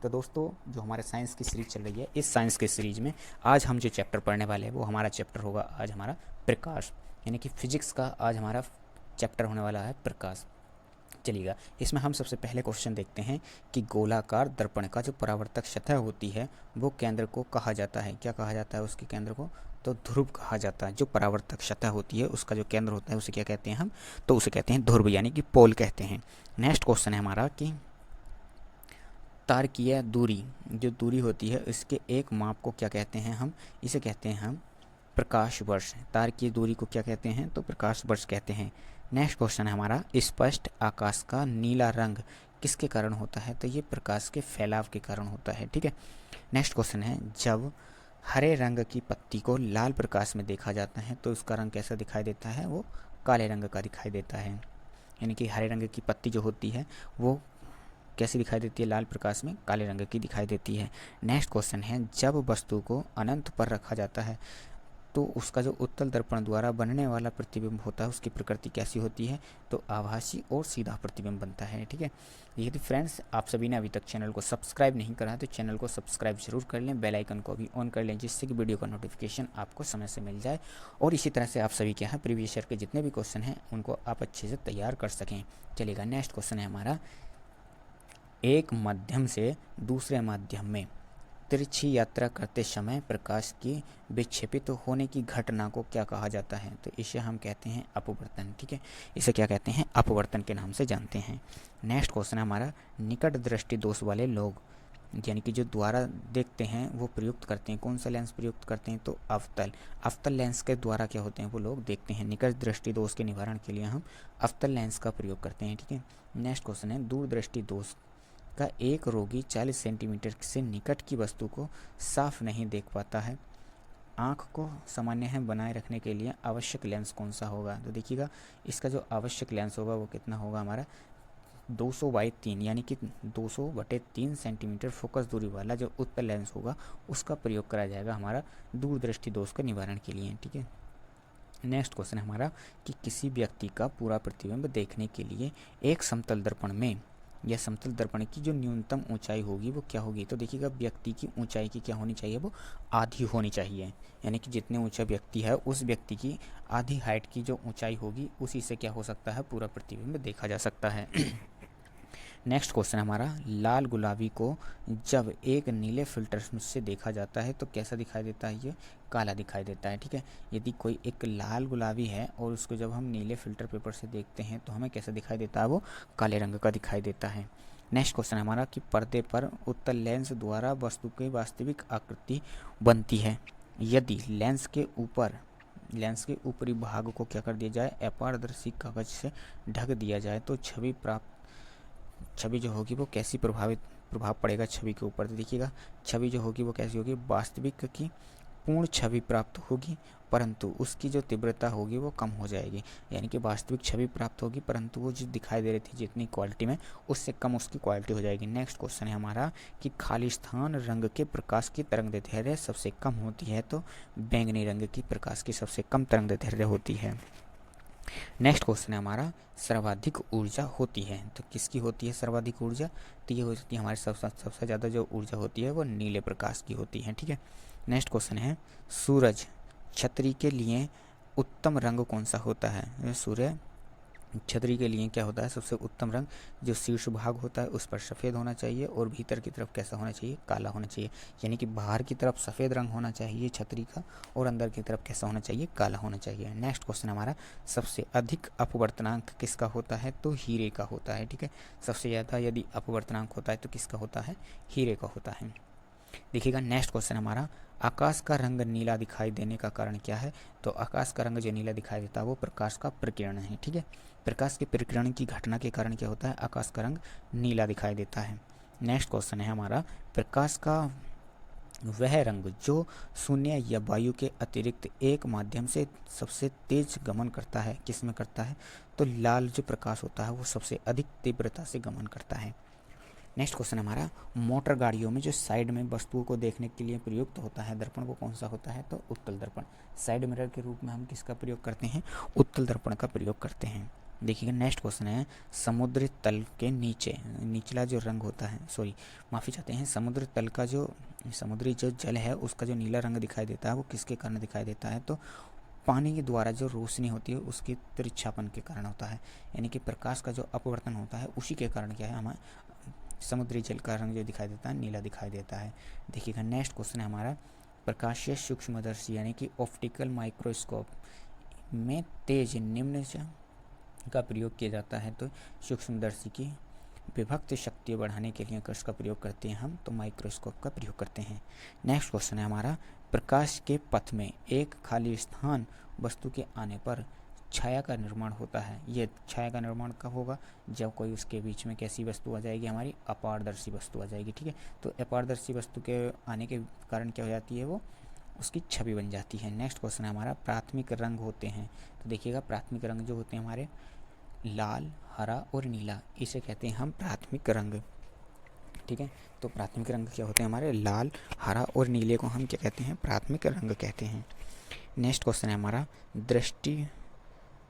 तो दोस्तों, जो हमारे साइंस की सीरीज चल रही है, इस साइंस की सीरीज में आज हम जो चैप्टर पढ़ने वाले हैं वो हमारा चैप्टर होगा आज हमारा प्रकाश, यानी कि फिजिक्स का आज हमारा चैप्टर होने वाला है प्रकाश। चलिएगा, इसमें हम सबसे पहले क्वेश्चन देखते हैं कि गोलाकार दर्पण का जो परावर्तक सतह होती है वो केंद्र को कहा जाता है। क्या कहा जाता है उसके केंद्र को? तो ध्रुव कहा जाता है। जो परावर्तक सतह होती है उसका जो केंद्र होता है उसे क्या कहते हैं हम? तो उसे कहते हैं ध्रुव, यानी कि पोल कहते हैं। नेक्स्ट क्वेश्चन है हमारा कि तारकीय दूरी, जो दूरी होती है इसके एक माप को क्या कहते हैं हम? इसे कहते हैं हम प्रकाश वर्ष। तारकीय दूरी को क्या कहते हैं? तो प्रकाश वर्ष कहते हैं। नेक्स्ट क्वेश्चन है हमारा, स्पष्ट आकाश का नीला रंग किसके कारण होता है? तो ये प्रकाश के फैलाव के कारण होता है। ठीक है। नेक्स्ट क्वेश्चन है, जब हरे रंग की पत्ती को लाल प्रकाश में देखा जाता है तो उसका रंग कैसा दिखाई देता है? वो काले रंग का दिखाई देता है। यानी कि हरे रंग की पत्ती जो होती है वो कैसी दिखाई देती है? लाल प्रकाश में काले रंग की दिखाई देती है। नेक्स्ट क्वेश्चन है, जब वस्तु को अनंत पर रखा जाता है तो उसका जो उत्तल दर्पण द्वारा बनने वाला प्रतिबिंब होता है उसकी प्रकृति कैसी होती है? तो आभासी और सीधा प्रतिबिंब बनता है। ठीक है। यदि फ्रेंड्स आप सभी ने अभी तक चैनल को सब्सक्राइब नहीं करा है तो चैनल को सब्सक्राइब जरूर कर लें, बेल आइकन को भी ऑन कर लें, जिससे कि वीडियो का नोटिफिकेशन आपको समय से मिल जाए और इसी तरह से आप सभी के यहाँ प्रीवियस ईयर के जितने भी क्वेश्चन हैं उनको आप अच्छे से तैयार कर सकें। चलिएगा, नेक्स्ट क्वेश्चन है हमारा, एक माध्यम से दूसरे माध्यम में तिरछी यात्रा करते समय प्रकाश की विक्षेपित होने की घटना को क्या कहा जाता है? तो इसे हम कहते हैं अपवर्तन। ठीक है, इसे क्या कहते हैं? अपवर्तन के नाम से जानते हैं। नेक्स्ट क्वेश्चन है हमारा, निकट दृष्टि दोष वाले लोग, यानी कि जो द्वारा देखते हैं वो प्रयुक्त करते हैं, कौन सा लेंस प्रयुक्त करते हैं? तो अवतल लेंस के द्वारा क्या होते हैं वो लोग देखते हैं। निकट दृष्टि दोष के निवारण के लिए हम अवतल लेंस का प्रयोग करते हैं। ठीक है। नेक्स्ट क्वेश्चन है, दूरदृष्टि दोष का एक रोगी 40 सेंटीमीटर से निकट की वस्तु को साफ नहीं देख पाता है। आँख को सामान्य है बनाए रखने के लिए आवश्यक लेंस कौन सा होगा? तो देखिएगा, इसका जो आवश्यक लेंस होगा वो कितना होगा हमारा? 200/3, यानी कि 200/3 सेंटीमीटर फोकस दूरी वाला जो उत्तल लेंस होगा उसका प्रयोग करा जाएगा हमारा दूरदृष्टि दोष के निवारण के लिए। ठीक है। नेक्स्ट क्वेश्चन हमारा कि किसी व्यक्ति का पूरा प्रतिबिंब देखने के लिए एक समतल दर्पण में या समतल दर्पण की जो न्यूनतम ऊंचाई होगी वो क्या होगी? तो देखिएगा, व्यक्ति की ऊंचाई की क्या होनी चाहिए? वो आधी होनी चाहिए, यानी कि जितने ऊंचा व्यक्ति है उस व्यक्ति की आधी हाइट की जो ऊंचाई होगी उसी से क्या हो सकता है? पूरा प्रतिबिंब देखा जा सकता है। नेक्स्ट क्वेश्चन हमारा, लाल गुलाबी को जब एक नीले फिल्टर से देखा जाता है तो कैसा दिखाई देता है? ये काला दिखाई देता है। ठीक है। यदि कोई एक लाल गुलाबी है और उसको जब हम नीले फिल्टर पेपर से देखते हैं तो हमें कैसा दिखाई देता है? वो काले रंग का दिखाई देता है। नेक्स्ट क्वेश्चन हमारा कि पर्दे पर उत्तल लेंस द्वारा वस्तु की वास्तविक आकृति बनती है यदि लेंस के ऊपरी भाग को क्या कर दिया जाए? अपारदर्शी कागज से ढक दिया जाए तो छवि जो होगी वो कैसी प्रभाव पड़ेगा छवि के ऊपर? तो देखिएगा, छवि जो होगी वो कैसी होगी? वास्तविक की पूर्ण छवि प्राप्त होगी, परंतु उसकी जो तीव्रता होगी वो कम हो जाएगी। यानी कि वास्तविक छवि प्राप्त होगी परंतु वो जो दिखाई दे रही थी जितनी क्वालिटी में उससे कम उसकी क्वालिटी हो जाएगी। नेक्स्ट क्वेश्चन है हमारा कि खालिस्तान रंग के प्रकाश की तरंगदैर्घ्य सबसे कम होती है तो बैंगनी रंग की प्रकाश की सबसे कम तरंगदैर्घ्य होती है। नेक्स्ट क्वेश्चन है हमारा, सर्वाधिक ऊर्जा होती है तो किसकी होती है सर्वाधिक ऊर्जा? तो ये होती है हमारे सबसे ज़्यादा जो ऊर्जा होती है वो नीले प्रकाश की होती है। ठीक है। नेक्स्ट क्वेश्चन है, सूरज छतरी के लिए उत्तम रंग कौन सा होता है? सूर्य छतरी के लिए क्या होता है? सबसे उत्तम रंग जो शीर्ष भाग होता है उस पर सफ़ेद होना चाहिए और भीतर की तरफ कैसा होना चाहिए? काला होना चाहिए। यानी कि बाहर की तरफ सफ़ेद रंग होना चाहिए छतरी का और अंदर की तरफ कैसा होना चाहिए? काला होना चाहिए। नेक्स्ट क्वेश्चन हमारा, सबसे अधिक अपवर्तनांक किसका होता है? तो हीरे का होता है। ठीक है। सबसे ज़्यादा यदि अपवर्तनांक होता है तो किसका होता है? हीरे का होता है। देखिएगा, नेक्स्ट क्वेश्चन हमारा, आकाश का रंग नीला दिखाई देने का कारण क्या है? तो आकाश का रंग जो नीला दिखाई देता है वो प्रकाश का प्रकीर्णन है। ठीक है। प्रकाश के प्रकीर्णन की घटना के कारण क्या होता है? आकाश का रंग नीला दिखाई देता है। नेक्स्ट क्वेश्चन है हमारा, प्रकाश का वह रंग जो शून्य या वायु के अतिरिक्त एक माध्यम से सबसे तेज गमन करता है किस में करता है? तो लाल जो प्रकाश होता है वो सबसे अधिक तीव्रता से गमन करता है। नेक्स्ट क्वेश्चन हमारा, मोटर गाड़ियों में जो साइड में वस्तुओं को देखने के लिए प्रयुक्त होता है दर्पण वो कौन सा होता है? तो उत्तल दर्पण। साइड मिरर के रूप में हम किसका प्रयोग करते हैं? उत्तल दर्पण का प्रयोग करते हैं। देखिएगा नेक्स्ट क्वेश्चन है समुद्र तल के नीचे निचला जो रंग होता है, माफ़ी चाहते हैं, समुद्र तल का जो समुद्री जो जल है उसका जो नीला रंग दिखाई देता है वो किसके कारण दिखाई देता है? तो पानी के द्वारा जो रोशनी होती है उसकी तिरछापन के कारण होता है, यानी कि प्रकाश का जो अपवर्तन होता है उसी के कारण क्या है हमें समुद्री जल का रंग जो दिखाई देता है नीला दिखाई देता है। देखिएगा नेक्स्ट क्वेश्चन है हमारा प्रकाशीय सूक्ष्मदर्शी यानी कि ऑप्टिकल माइक्रोस्कोप में तेज निम्न का प्रयोग किया जाता है। तो सूक्ष्मदर्शी की विभक्त शक्ति बढ़ाने के लिए किसका प्रयोग करते हैं हम? तो माइक्रोस्कोप का प्रयोग करते हैं। नेक्स्ट क्वेश्चन है हमारा प्रकाश के पथ में एक खाली स्थान वस्तु के आने पर छाया का निर्माण होता है। ये छाया का निर्माण कब होगा? जब कोई उसके बीच में कैसी वस्तु आ जाएगी? हमारी अपारदर्शी वस्तु आ जाएगी। ठीक है, तो अपारदर्शी वस्तु के आने के कारण क्या हो जाती है? वो उसकी छवि बन जाती है। नेक्स्ट क्वेश्चन है हमारा प्राथमिक रंग होते हैं। तो देखिएगा प्राथमिक रंग जो होते हैं हमारे लाल, हरा और नीला, इसे कहते हैं हम प्राथमिक रंग। ठीक है, तो प्राथमिक रंग क्या होते हैं हमारे? लाल, हरा और नीले को हम क्या कहते हैं? प्राथमिक रंग कहते हैं। नेक्स्ट क्वेश्चन है हमारा दृष्टि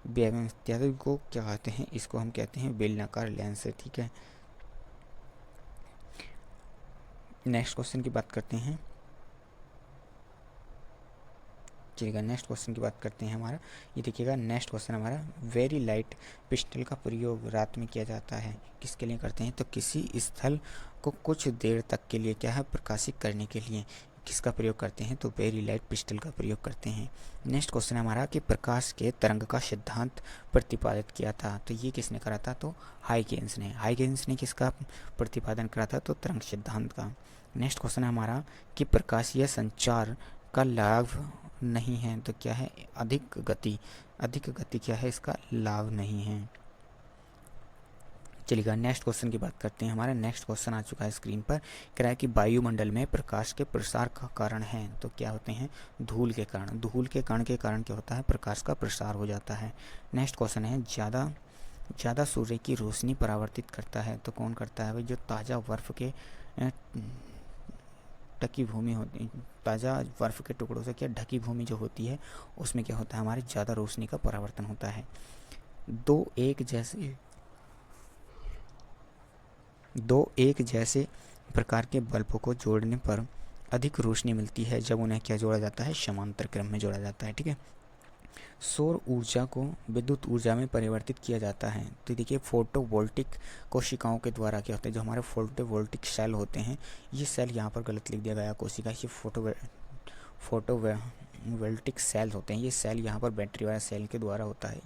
व्यायाम इत्यादि को क्या कहते हैं? इसको हम कहते हैं बेलनाकार लेंस। ठीक है, नेक्स्ट क्वेश्चन की बात करते हैं। चलिएगा नेक्स्ट क्वेश्चन की बात करते हैं हमारा। ये देखिएगा नेक्स्ट क्वेश्चन हमारा वेरी लाइट पिस्टल का प्रयोग रात में किया जाता है। किसके लिए करते हैं? तो किसी स्थल को कुछ देर तक के लिए क्या है प्रकाशित करने के लिए किसका प्रयोग करते हैं? तो वेरी लाइट पिस्टल का प्रयोग करते हैं। नेक्स्ट क्वेश्चन है हमारा कि प्रकाश के तरंग का सिद्धांत प्रतिपादित किया था। तो ये किसने करा था? तो हाइगेंस ने। हाइगेंस ने किसका प्रतिपादन करा था? तो तरंग सिद्धांत का। नेक्स्ट क्वेश्चन है हमारा कि प्रकाशीय संचार का लाभ नहीं है। तो क्या है? अधिक गति। अधिक गति क्या है? इसका लाभ नहीं है। चलिएगा नेक्स्ट क्वेश्चन की बात करते हैं। हमारा नेक्स्ट क्वेश्चन आ चुका है स्क्रीन पर। कह रहा है कि वायुमंडल में प्रकाश के प्रसार का कारण है। तो क्या होते हैं? धूल के कारण। धूल के कण के कारण क्या होता है? प्रकाश का प्रसार हो जाता है। नेक्स्ट क्वेश्चन है ज़्यादा सूर्य की रोशनी परावर्तित करता है। तो कौन करता है भाई? जो ताज़ा बर्फ़ के ढकी भूमि होती है, ताज़ा बर्फ़ के टुकड़ों से क्या ढकी भूमि जो होती है उसमें क्या होता है? हमारी ज़्यादा रोशनी का परावर्तन होता है। दो एक जैसे प्रकार के बल्बों को जोड़ने पर अधिक रोशनी मिलती है जब उन्हें क्या जोड़ा जाता है? समांतर क्रम में जोड़ा जाता है। ठीक है, सौर ऊर्जा को विद्युत ऊर्जा में परिवर्तित किया जाता है। तो देखिए फोटोवोल्टिक कोशिकाओं के द्वारा क्या होता है? जो हमारे फोटोवोल्टिक सेल होते हैं, ये सेल यहाँ पर गलत लिख दिया गया कोशिका, ये फोटोवोल्टिक सेल होते हैं। ये सेल यहाँ पर बैटरी वाला सेल के द्वारा होता है।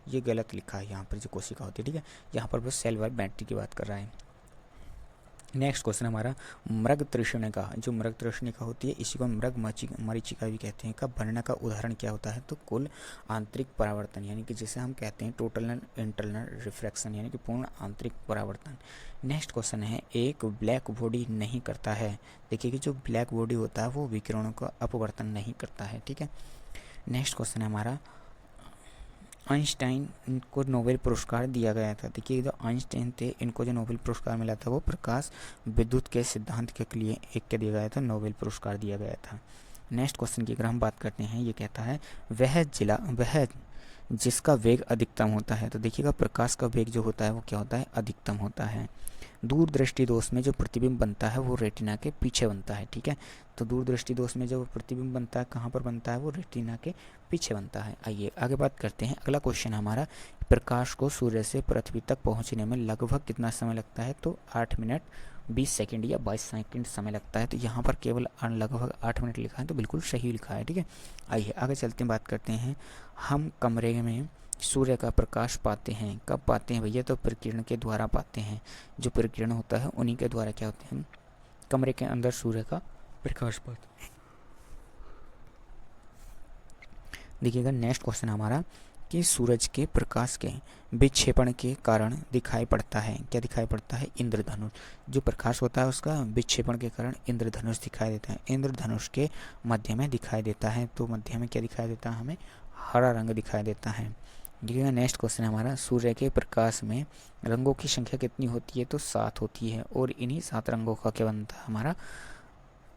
ये गलत लिखा है यहाँ पर जो कोशिका होती है। ठीक है, यहाँ पर वो सेल वाली बैटरी की बात कर रहा है। नेक्स्ट क्वेश्चन हमारा मृग तृष्णिका। जो मृग तृष्णिका होती है इसी को मृग मरीचिका भी कहते हैं। का बनने का उदाहरण क्या होता है? तो कुल आंतरिक परावर्तन, यानी कि जिसे हम कहते हैं टोटल इंटरनल रिफ्रैक्शन, यानी कि पूर्ण आंतरिक परावर्तन। नेक्स्ट क्वेश्चन है एक ब्लैक बॉडी नहीं करता है। देखिए कि जो ब्लैक बॉडी होता है वो विकिरणों का अपवर्तन नहीं करता है। ठीक है, नेक्स्ट क्वेश्चन है हमारा आइंस्टाइन को नोबेल पुरस्कार दिया गया था। देखिए जो आइंस्टाइन थे इनको जो नोबेल पुरस्कार मिला था वो प्रकाश विद्युत के सिद्धांत के लिए क्या दिया गया था? नोबेल पुरस्कार दिया गया था। नेक्स्ट क्वेश्चन की अगर हम बात करते हैं, ये कहता है वह जिसका वेग अधिकतम होता है। तो देखिएगा प्रकाश का वेग जो होता है वो क्या होता है? अधिकतम होता है। दूरदृष्टि दोष में जो प्रतिबिंब बनता है वो रेटिना के पीछे बनता है। ठीक है, तो दूरदृष्टि दोष में जो प्रतिबिंब बनता है कहाँ पर बनता है? वो रेटिना के पीछे बनता है। आइए आगे बात करते हैं। अगला क्वेश्चन हमारा प्रकाश को सूर्य से पृथ्वी तक पहुँचने में लगभग कितना समय लगता है? तो 8 मिनट 20 सेकेंड या 22 सेकेंड समय लगता है। तो यहाँ पर केवल लगभग 8 मिनट लिखा है, तो बिल्कुल सही लिखा है। ठीक है, आइए आगे चलते हैं, बात करते हैं। हम कमरे में सूर्य का प्रकाश पाते हैं। कब पाते हैं भैया? तो प्रकीर्ण के द्वारा पाते हैं। जो प्रकीर्ण होता है उन्हीं के द्वारा क्या होते हैं? कमरे के अंदर सूर्य का प्रकाश पाते हैं। देखिएगा नेक्स्ट क्वेश्चन हमारा कि सूरज के प्रकाश के विक्षेपण के कारण दिखाई पड़ता है। क्या दिखाई पड़ता है? इंद्रधनुष। जो प्रकाश होता है उसका विक्षेपण के कारण इंद्रधनुष दिखाई देता है। इंद्रधनुष के मध्य में दिखाई देता है। तो मध्य में क्या दिखाई देता है? हमें हरा रंग दिखाई देता है। देखिएगा नेक्स्ट क्वेश्चन हमारा सूर्य के प्रकाश में रंगों की संख्या कितनी होती है? तो 7 होती है। और इन्हीं 7 रंगों का क्या बनता है? हमारा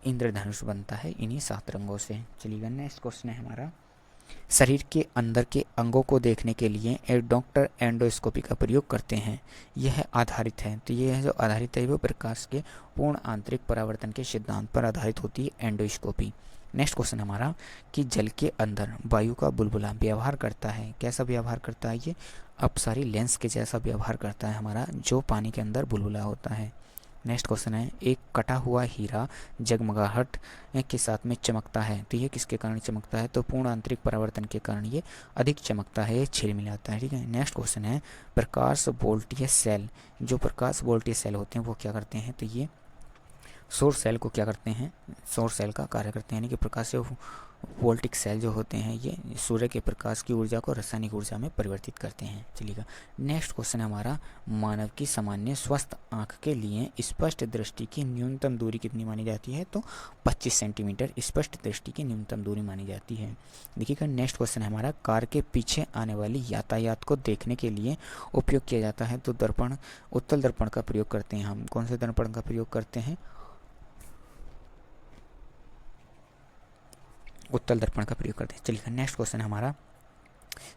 इंद्रधनुष बनता है इन्हीं 7 रंगों से। चलिएगा नेक्स्ट क्वेश्चन है हमारा शरीर के अंदर के अंगों को देखने के लिए एक डॉक्टर एंडोस्कोपी का प्रयोग करते हैं। यह आधारित है, तो यह जो आधारित है वो प्रकाश के पूर्ण आंतरिक परावर्तन के सिद्धांत पर आधारित होती है एंडोस्कोपी। नेक्स्ट क्वेश्चन हमारा कि जल के अंदर वायु का बुलबुला व्यवहार करता है। कैसा व्यवहार करता है? ये अपसारी लेंस के जैसा व्यवहार करता है हमारा जो पानी के अंदर बुलबुला होता है। नेक्स्ट क्वेश्चन है एक कटा हुआ हीरा जगमगाहट के साथ में चमकता है, तो ये किसके कारण चमकता है? तो पूर्ण आंतरिक परावर्तन के कारण ये अधिक चमकता है, ये झिलमिलाता है। ठीक है। नेक्स्ट क्वेश्चन है प्रकाश वोल्टीय सेल। जो प्रकाश वोल्टीय सेल होते हैं वो क्या करते हैं? तो ये सौर सेल को क्या करते हैं? सौर सेल का कार्य करते हैं, यानी कि प्रकाश वोल्टिक सेल जो होते हैं ये सूर्य के प्रकाश की ऊर्जा को रासायनिक ऊर्जा में परिवर्तित करते हैं। चलिएगा। नेक्स्ट क्वेश्चन है हमारा मानव की सामान्य स्वस्थ आंख के लिए स्पष्ट दृष्टि की न्यूनतम दूरी कितनी मानी जाती है? तो 25 सेंटीमीटर स्पष्ट दृष्टि की न्यूनतम दूरी मानी जाती है। देखिएगा। नेक्स्ट क्वेश्चन है हमारा कार के पीछे आने वाली यातायात को देखने के लिए उपयोग किया जाता है, तो दर्पण उत्तल दर्पण का प्रयोग करते हैं हम। कौन से दर्पण का प्रयोग करते हैं? उत्तल दर्पण का प्रयोग करते हैं। चलिए नेक्स्ट क्वेश्चन है हमारा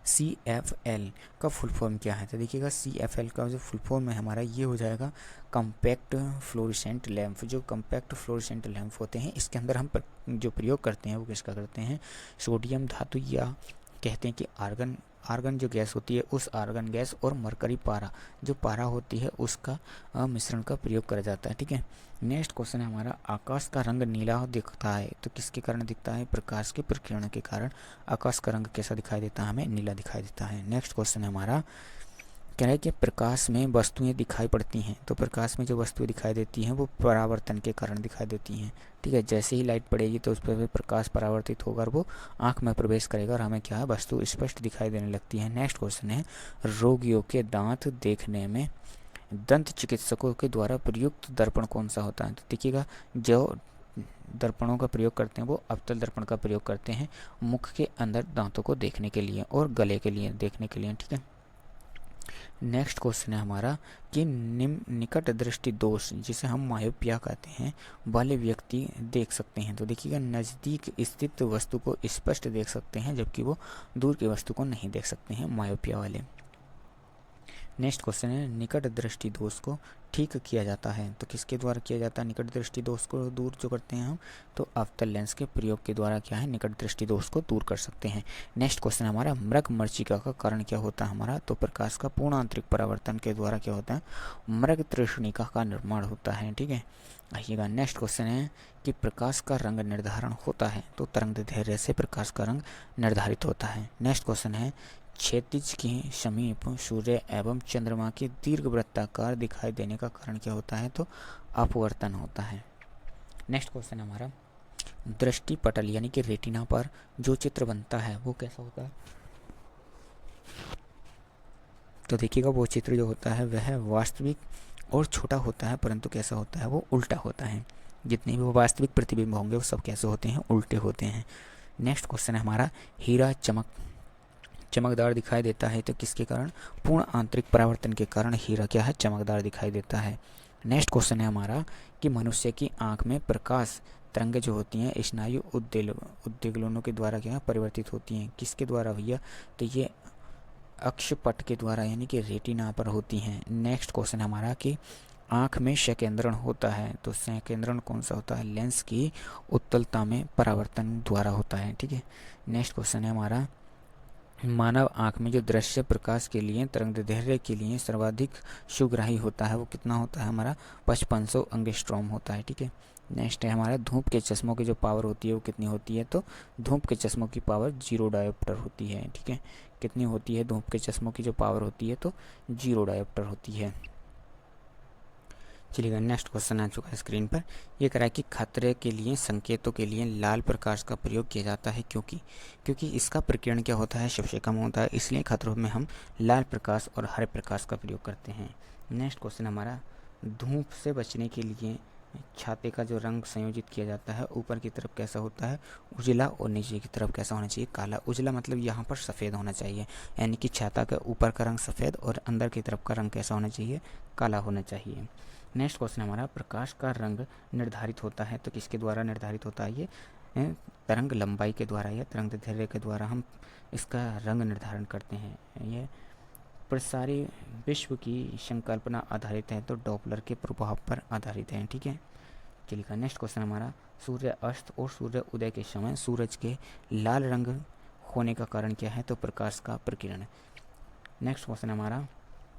CFL का फुल फॉर्म क्या है? तो देखिएगा CFL का जो फुल फॉर्म है हमारा ये हो जाएगा कम्पैक्ट फ्लोरेसेंट लैंप। जो कम्पैक्ट फ्लोरेसेंट लैंप होते हैं इसके अंदर हम जो प्रयोग करते हैं वो किसका करते हैं? सोडियम धातु या कहते हैं कि आर्गन जो गैस होती है उस आर्गन गैस और मरकरी पारा जो पारा होती है उसका मिश्रण का प्रयोग करा जाता है। ठीक है। नेक्स्ट क्वेश्चन है हमारा आकाश का रंग नीला दिखता है, तो किसके कारण दिखता है? प्रकाश के प्रकीर्णन के कारण आकाश का रंग कैसा दिखाई देता है? हमें नीला दिखाई देता है। नेक्स्ट क्वेश्चन है हमारा कह रहा है कि प्रकाश में वस्तुएं दिखाई पड़ती हैं, तो प्रकाश में जो वस्तुएं दिखाई देती हैं वो परावर्तन के कारण दिखाई देती हैं। ठीक है। जैसे ही लाइट पड़ेगी तो उस पर प्रकाश परावर्तित होकर वो आंख में प्रवेश करेगा और हमें क्या है? वस्तु स्पष्ट दिखाई देने लगती है। नेक्स्ट क्वेश्चन है रोगियों के दांत देखने में दंत चिकित्सकों के द्वारा प्रयुक्त दर्पण कौन सा होता है? तो देखिएगा जो दर्पणों का प्रयोग करते हैं वो अवतल दर्पण का प्रयोग करते हैं मुख के अंदर दांतों को देखने के लिए और गले के लिए देखने के लिए। ठीक है। नेक्स्ट क्वेश्चन है हमारा कि निकट दृष्टि दोष जिसे हम मायोपिया कहते हैं वाले व्यक्ति देख सकते हैं, तो देखिएगा नज़दीक स्थित वस्तु को स्पष्ट देख सकते हैं जबकि वो दूर की वस्तु को नहीं देख सकते हैं मायोपिया वाले। नेक्स्ट क्वेश्चन है निकट दृष्टि दोष को ठीक किया जाता है, तो किसके द्वारा किया जाता है? निकट दृष्टि दोष को दूर जो करते हैं हम तो अवतल लेंस के प्रयोग के द्वारा क्या है? निकट दृष्टि दोष को दूर कर सकते हैं। नेक्स्ट क्वेश्चन हमारा मृग मरीचिका का कारण क्या होता है हमारा? तो प्रकाश का पूर्ण आंतरिक परावर्तन के द्वारा क्या होता है? मृग तृष्णिका का निर्माण होता है। ठीक है। आइएगा। नेक्स्ट क्वेश्चन है कि प्रकाश का रंग निर्धारण होता है, तो तरंग दैर्ध्य से प्रकाश का रंग निर्धारित होता है। नेक्स्ट क्वेश्चन है क्षैतिज के समीप सूर्य एवं चंद्रमा के दीर्घ वृत्ताकार दिखाई देने का कारण क्या होता है? तो अपवर्तन होता है। नेक्स्ट क्वेश्चन हमारा दृष्टि पटल यानी कि रेटिना पर जो चित्र बनता है वो कैसा होता है? तो देखिएगा वो चित्र जो होता है वह वास्तविक और छोटा होता है, परंतु कैसा होता है? वो उल्टा होता है। जितने भी वो वास्तविक प्रतिबिंब होंगे वो सब कैसे होते हैं? उल्टे होते हैं। नेक्स्ट क्वेश्चन है हमारा हीरा चमकदार दिखाई देता है, तो किसके कारण? पूर्ण आंतरिक परावर्तन के कारण हीरा क्या है? चमकदार दिखाई देता है। नेक्स्ट क्वेश्चन है हमारा कि मनुष्य की आंख में प्रकाश तरंगें जो होती हैं स्नायु उद्दीपनों के द्वारा क्या परिवर्तित होती हैं? किसके द्वारा भैया? तो ये अक्षपट के द्वारा यानी कि रेटिना पर होती हैं। नेक्स्ट क्वेश्चन हमारा कि आंख में संकेंद्रण होता है, तो संकेंद्रण कौन सा होता है? लेंस की उत्तलता में परावर्तन द्वारा होता है। ठीक है। नेक्स्ट क्वेश्चन है हमारा मानव आंख में जो दृश्य प्रकाश के लिए तरंगदैर्ध्य के लिए सर्वाधिक सुग्राही होता है वो कितना होता है हमारा? 5500 एंगस्ट्रॉम होता है। ठीक है। नेक्स्ट है हमारा धूप के चश्मों की जो पावर होती है वो कितनी होती है? तो धूप के चश्मों की पावर 0 डायोप्टर होती है। ठीक है। कितनी होती है धूप के चश्मों की जो पावर होती है? तो 0 डायोप्टर होती है। चलिएगा। नेक्स्ट क्वेश्चन आ चुका है स्क्रीन पर। यह कह रहा है कि खतरे के लिए संकेतों के लिए लाल प्रकाश का प्रयोग किया जाता है क्योंकि इसका प्रकीर्णन क्या होता है? सबसे कम होता है, इसलिए खतरों में हम लाल प्रकाश और हरे प्रकाश का प्रयोग करते हैं। नेक्स्ट क्वेश्चन हमारा धूप से बचने के लिए छाते का जो रंग संयोजित किया जाता है ऊपर की तरफ कैसा होता है? उजला, और नीचे की तरफ कैसा होना चाहिए? काला। उजला मतलब यहाँ पर सफ़ेद होना चाहिए, यानी कि छाता का ऊपर का रंग सफ़ेद और अंदर की तरफ का रंग कैसा होना चाहिए? काला होना चाहिए। नेक्स्ट क्वेश्चन हमारा प्रकाश का रंग निर्धारित होता है, तो किसके द्वारा निर्धारित होता है? ये तरंग लंबाई के द्वारा या तरंग दैर्ध्य के द्वारा हम इसका रंग निर्धारण करते हैं। यह प्रसारी विश्व की संकल्पना आधारित है, तो डॉपलर के प्रभाव पर आधारित है। ठीक है, चलिए नेक्स्ट क्वेश्चन हमारा, सूर्य अस्त और सूर्य उदय के समय सूरज के लाल रंग होने का कारण क्या है? तो प्रकाश का प्रकीर्णन। नेक्स्ट क्वेश्चन हमारा,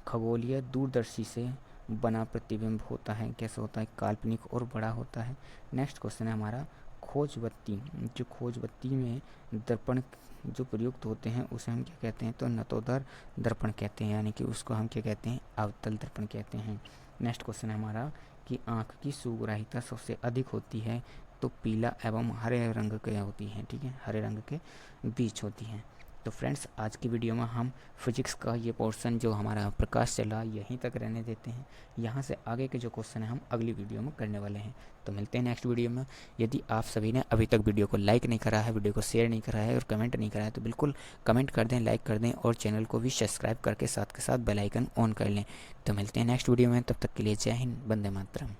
खगोलीय दूरदर्शी से बना प्रतिबिंब होता है, कैसे होता है? काल्पनिक और बड़ा होता है। नेक्स्ट क्वेश्चन है हमारा, खोजबत्ती, जो खोजबत्ती में दर्पण जो प्रयुक्त होते हैं उसे हम क्या कहते हैं? तो नतोदर दर्पण कहते हैं, यानी कि उसको हम क्या कहते हैं? अवतल दर्पण कहते हैं। नेक्स्ट क्वेश्चन है हमारा कि आँख की सुग्राहिता सबसे अधिक होती है, तो पीला एवं हरे रंग के होती है। ठीक है, हरे रंग के बीच होती है। तो फ्रेंड्स, आज की वीडियो में हम फिजिक्स का ये पोर्शन जो हमारा प्रकाश चला यहीं तक रहने देते हैं। यहाँ से आगे के जो क्वेश्चन है हम अगली वीडियो में करने वाले हैं। तो मिलते हैं नेक्स्ट वीडियो में। यदि आप सभी ने अभी तक वीडियो को लाइक नहीं करा है, वीडियो को शेयर नहीं करा है और कमेंट नहीं करा है, तो बिल्कुल कमेंट कर दें, लाइक कर दें और चैनल को भी सब्सक्राइब करके साथ के साथ बेल आइकन ऑन कर लें। तो मिलते हैं नेक्स्ट वीडियो में, तब तक के लिए जय हिंद, वंदे मातरम।